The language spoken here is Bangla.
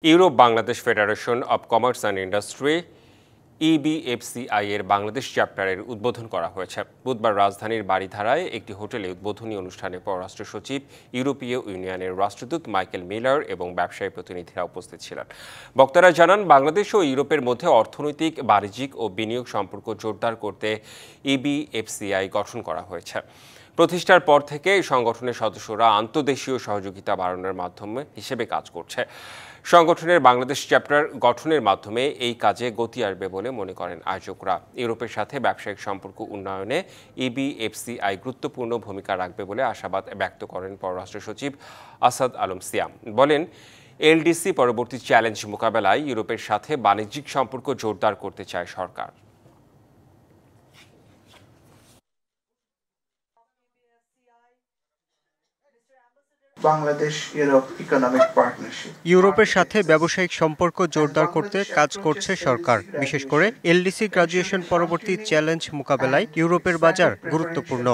Europe Bangladesh federation of commerce and industry EBFCI এর বাংলাদেশ চ্যাপ্টারের উদ্বোধন করা হয়েছে। বুধবার রাজধানীর বারিধারায় একটি হোটেলে উদ্বোধনী অনুষ্ঠানে পররাষ্ট্র সচিব, ইউরোপীয় ইউনিয়নের রাষ্ট্রদূত মাইকেল মিলার এবং ব্যবসায়ী প্রতিনিধিরা উপস্থিত ছিলেন। বক্তারা জানান, বাংলাদেশ ও ইউরোপের মধ্যে অর্থনৈতিক, বাণিজ্যিক ও বিনিয়োগ সম্পর্ক জোরদার করতে ইবিএফসিআই গঠন করা হয়েছে। প্রতিষ্ঠার পর থেকে এই সংগঠনের সদস্যরা আন্তঃদেশীয় সহযোগিতা বাড়ানোর মাধ্যমে হিসেবে কাজ করছে। সংগঠনের বাংলাদেশ চ্যাপ্টার গঠনের মাধ্যমে এই কাজে গতি আসবে বলে মনে করেন আয়োজকরা। ইউরোপের সাথে ব্যবসায়িক সম্পর্ক উন্নয়নে ইবিএফসিআই গুরুত্বপূর্ণ ভূমিকা রাখবে বলে আশাবাদ ব্যক্ত করেন পররাষ্ট্র সচিব আসাদ আলম সিয়াম। বলেন, এলডিসি পরবর্তী চ্যালেঞ্জ মোকাবেলায় ইউরোপের সাথে বাণিজ্যিক সম্পর্ক জোরদার করতে চায় সরকার। বাংলাদেশ ইউরোপ ইকোনমিক পার্টনারশিপ ইউরোপের সাথে ব্যবসায়িক সম্পর্ক জোরদার করতে কাজ করছে সরকার। বিশেষ করে এলডিসি গ্রাজুয়েশন পরবর্তী চ্যালেঞ্জ মোকাবেলায় ইউরোপের বাজার গুরুত্বপূর্ণ।